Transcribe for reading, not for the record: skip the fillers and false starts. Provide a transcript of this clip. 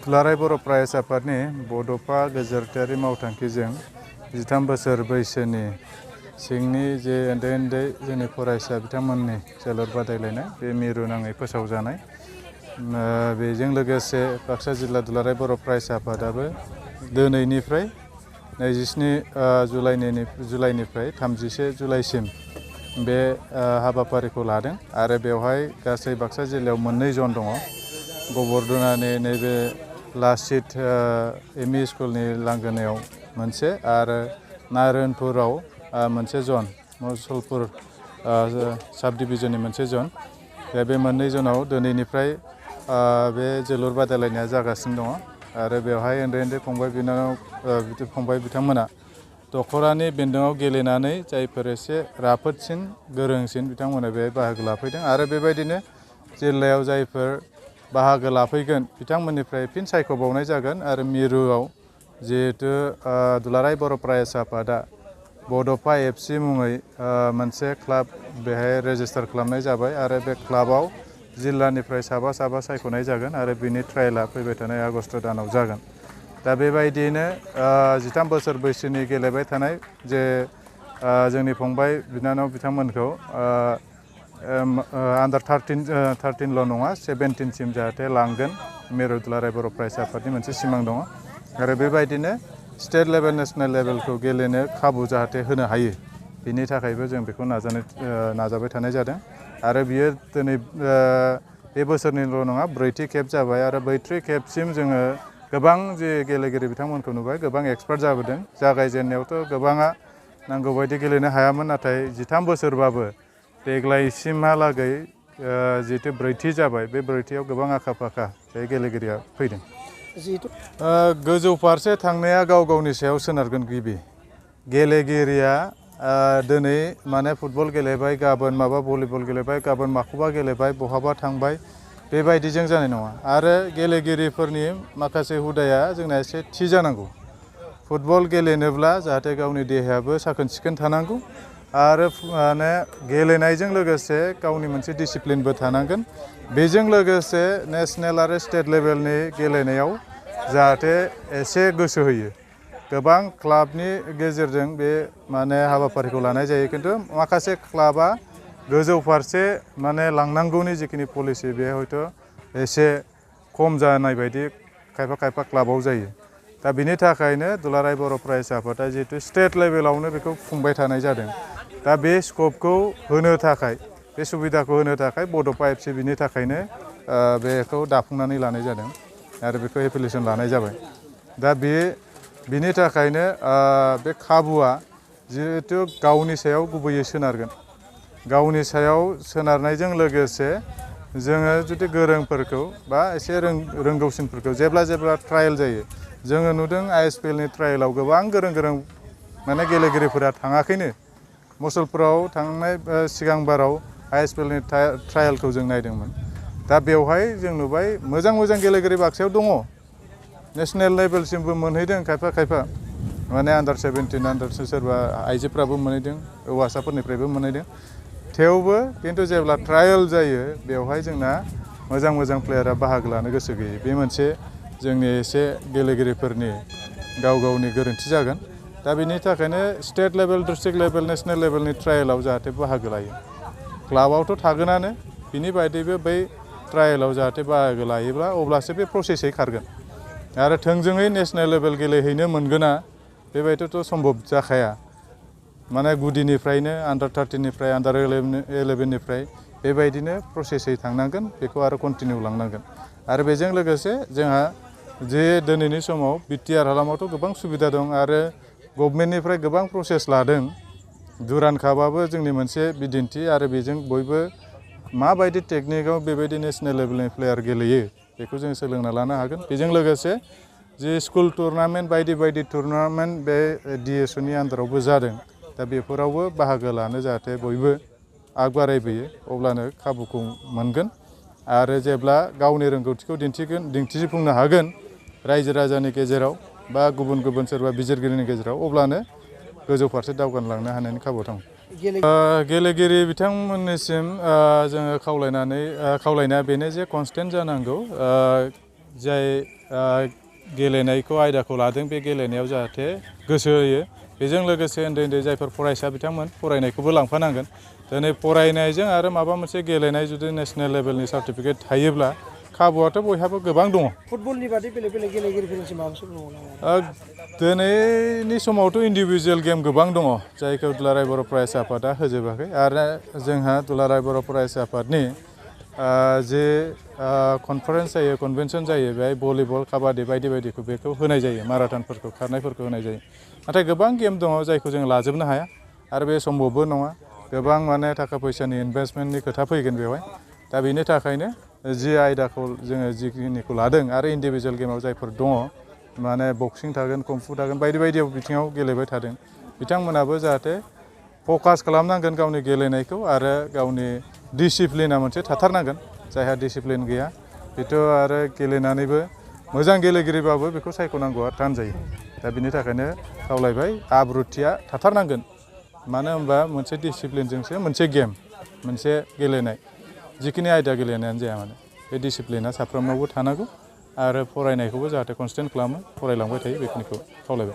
दुलाराय बर' फरायसा आफादनि बड'फा गेजेरारि मावथांखिजों 13 बोसोर बैसोनि सिंनि जे उन्दै जोंनि फरायसा बिथांमोननि जोलुर बादायलायनाय बे मिरु नाङै फोसावजानाय। बेजों लोगोसे बाक्सा जिल्ला दुलाराय बर' फरायसा आफादाबो दिनैनिफ्राय 27 जुलाइनिफ्राय 31 जुलाइसिम बे हाबाफारिखौ लादों आरो बेवहाय गासै बाक्सा जिल्लायाव 2 जन दङ। गबरधनानि नैबे लासित एमइ स्कुलनि लांगोनायाव मोनसे आरो नारायणपुराव मोनसे जन, मुसलपुर साब डिभिजननि मोनसे जन। बे 2 जनाव दिनैनिफ्राय बे जोलुर बादायलायनाया जागासिनो दङ आरो बेवहाय उन्दै फंबाय बिथांमोना दख'रानि बेन्दोङाव गेलेनानै जायफोर एसे राफोदसिन गोरोंसिन बिथांमोना बेहाय बाहागो लाफैदों आरो बेबायदिनो जिल्लायाव जायफोर बाहागो लाफैगोन बिथांमोननिफ्राय फिन सायख'बावनाय जागोन आरो मिरुआव जिहेतु दुलाराय बर' फरायसा आफादा बड'फा FC मुङै मोनसे क्लाब बेहाय रेजिस्टार खालामनाय जाबाय आरो बे क्लाबाव जिल्लानिफ्राय साबा सायख'नाय जागोन आरो बिनि ट्रायला फैबाय थानाय आगस्ट दानाव जागोन। दा बेबायदियैनो 13 बोसोर बैसोनि गेलेबाय थानाय जे जोंनि फंबाय बिनानाव बिथांमोनखौ आन्डार 13ल' नङा 17सिम जाहाथे लांगोन मिरु दुलाराय बर' फरायसा आफादनि मोनसे सिमां दङ आरो बेबायदिनो स्टेट लेभेल नेसनेल लेभेलखौ गेलेनो खाबु जाहाथे होनो हायो बिनि थाखायबो जों बेखौ नाजाबाय थानाय जादों आरो बियो दिनै बे बोसोरनिल' नङा 4थि खेब जाबाय आरो 4थि खेबसिम जोङो गोबां जे गेलेगिरि बिथांमोनखौ नुबाय, गोबां एक्सपार्ट जाबोदों। जागायजेननायावथ' गोबाङा नांगौबायदि गेलेनो हायामोन, नाथाय 13 बोसोरबाबो देग्लायसिमहालागै जिहेतु 4थि जाबाय, बे 4थियाव गोबां आखा-फाखा बे गेलेगिरिया फैदों। गोजौ फारसे थांनाया गाव गावनि सायाव सोनारगोन। गिबि गेलेगिरिया दिनै माने फुटबल गेलेबाय, गाबोन माबा भलिबल गेलेबाय, गाबोन माखौबा गेलेबाय, बहाबा थांबाय, बेबायदिजों जानाय नङा आरो गेलेगिरिफोरनि माखासे हुदाया जोंना एसे थि जानांगौ। फुटबल गेलेनोब्ला जाहाथे गावनि देहायाबो साखोन-सिखोन थानांगौ आरो माने गेलेनायजों लोगोसे गावनि मोनसे डिसिप्लिनबो थानांगोन। बेजों लोगोसे नेसनेल आरो स्टेट लेभेलनि गेलेनायाव जाहाथे एसे गोसो होयो। गोबां क्लाबनि गेजेरजों बे माने हाबाफारिखौ लानाय जायो, खिन्थु माखासे क्लाबा गोजौ फारसे माने लांनांगौनि जिखिनि पलिसि बे हयथ' एसे खम जानाय बायदि खायफा क्लाबाव जायो। दा बिनि थाखायनो दुलाराय बर' फरायसा आफादा जिहेतु स्टेट लेभेलावनो बेखौ खुंबाय थानाय जादों। दा बे स्कपखौ होनो थाखाय, बे सुबिदाखौ होनो थाखाय बड'फा FC बिनि थाखायनो बेखौ दाफुंनानै लानाय जादों आरो बेखौ एप्लिकेसन लानाय जाबाय। दा बिनि थाखायनो बे खाबुआ जिहेतु गावनि सायाव गुबैयै सोनारगोन। गावनि सायाव सोनारनायजों लोगोसे जोङो जुदि गोरोंफोरखौ बा एसे रोंगौसिनफोरखौ जेब्ला ट्रायल जायो, जोङो नुदों ISPLनि ट्रायलाव गोबां गोरों माने गेलेगिरिफोरा थाङाखैनो। मुसलपुराव थांनाय सिगां बाराव ISPLनि ट्रायलखौ जों नायदोंमोन। दा बेवहाय जों नुबाय मोजां गेलेगिरि बाक्सायाव दङ। नेसनेल लेभेलसिमबो मोनहैदों खायफा माने आन्डार 17 आन्डार सोरबा आइजोफ्राबो मोनहैदों, हौवासाफोरनिफ्रायबो मोनहैदों। थेवबो खिन्थु जेब्ला ट्रायल जायो बेवहाय जोंना मोजां प्लेयारा बाहागो लानो गोसो गैयै। बे मोनसे जोंनि एसे गेलेगिरिफोरनि गावनि गोरोन्थि जागोन। दा बेनि थाखायनो state level, district level, national लेभेलनि ट्रायलाव जाहाथे बाहागो लायो। क्लाबावथ' थागोनानो, बिनि बायदिबो बै ट्रायलाव जाहाथे बाहागो लायोब्ला अब्लासो बे प्रसेसै खारगोन आरो थोंजोङै नेसनेल लेभेल गेलेहैनो मोनगोना बेबायदिथ' सम्भब जाखाया। माने गुदिनिफ्रायनो आन्डार 13निफ्राय आन्डार 11निफ्राय बेबायदिनो प्रसेसै थांनांगोन, बेखौ आरो कन्टिनिउ लांनांगोन। आरो बेजों लोगोसे जोंहा जे दिनैनि समाव बिटिआर हालामावथ' गोबां सुबिदा दं आरो गभमेन्टनिफ्राय गोबां प्रसेस लादों। दुरान्ड कापआबो जोंनि मोनसे बिदिन्थि आरो बेजों बयबो माबायदि टेकनिकआव बेबायदि नेसनेल लेभेलनि प्लेयार गेलेयो बेखौ जों सोलोंना लानो हागोन। बेजों लोगोसे जे स्कुल टुर्नामेन्ट बायदि टुर्नामेन्ट बे DSOनि आन्दारावबो जादों। दा बेफोरावबो बाहागो लानो जाहाथे बयबो आग बारायबोयो, अब्लानो खाबुखौ मोनगोन आरो जेब्ला गावनि रोंगौथिखौ दिन्थिफुंनो हागोन रायजो राजानि गेजेराव बा गुबुन सोरबा बिजिरगिरिनि गेजेराव, अब्लानो गोजौ फारसे दावगालांनो हानायनि खाबु दं। गेलेगिरि बिथांमोननिसिम जोङो खावलायनाया बेनो जे कनस्टेन्ट जानांगौ। जाय गेलेनायखौ आयदाखौ लादों बे गेलेनायाव जाहाथे गोसो होयो बेजों लोगोसे उन्दै जायफोर फरायसा बिथांमोन फरायनायखौबो लांफानांगोन दिनै फरायनायजों आरो माबा मोनसे गेलेनाय जुदि नेसनेल लेभेलनि सार्टिफिकेट थायोब्ला खाबुआथ' बयहाबो गोबां दङ फुटबलनि बादै बेलेग गेलेगिरिफोरनि माबाफोर दङ नामा दिनैनि समावथ' इन्डिभिजुवेल गेम गोबां दङ जायखौ दुलाराय बर' फरायसा आफादा होजोबाखै आरो जोंहा दुलाराय बर' फरायसा आफादनि जे कनफारेन्स जायो कनभेनसन जायो बेहाय भलिबल काबादि बायदिखौ बेखौ होनाय जायो माराथनफोरखौ खारनायफोरखौ होनाय जायो नाथाय गोबां गेम दङ जायखौ जों लाजोबनो हाया आरो बे सम्भबबो नङा गोबां माने थाखा फैसानि इनभेस्टमेन्टनि खोथा फैगोन बेवहाय दा बेनि थाखायनो जि आयदाखौ जोङो जिखिनिखौ लादों आरो इन्डिभिजुवेल गेमाव जायफोर दङ माने बक्सिं थागोन कमफु थागोन बायदि बिथिङाव गेलेबाय थादों बिथांमोनाबो जाहाथे फकास खालामनांगोन गावनि गेलेनायखौ आरो गावनि डिसिप्लिना मोनसे थाथारनांगोन जायहा डिसिप्लिन गैया बेथ' आरो गेलेनानैबो मोजां गेलेगिरिबाबो बेखौ सायख'नांगौआ थान जायो दा बिनि थाखायनो खावलायबाय आब्रुथिया थाथारनांगोन मानो होनबा मोनसे डिसिप्लिनजोंसो मोनसे गेम मोनसे गेलेनाय जिखिनि आयदा गेलेनायानो जाया मानो बे डिसिप्लिना साफ्रोमनावबो थानांगौ आरो फरायनायखौबो जाहाथे कनस्टेन्ट खालामो फरायलांबाय थायो बेखिनिखौ खावलायबाय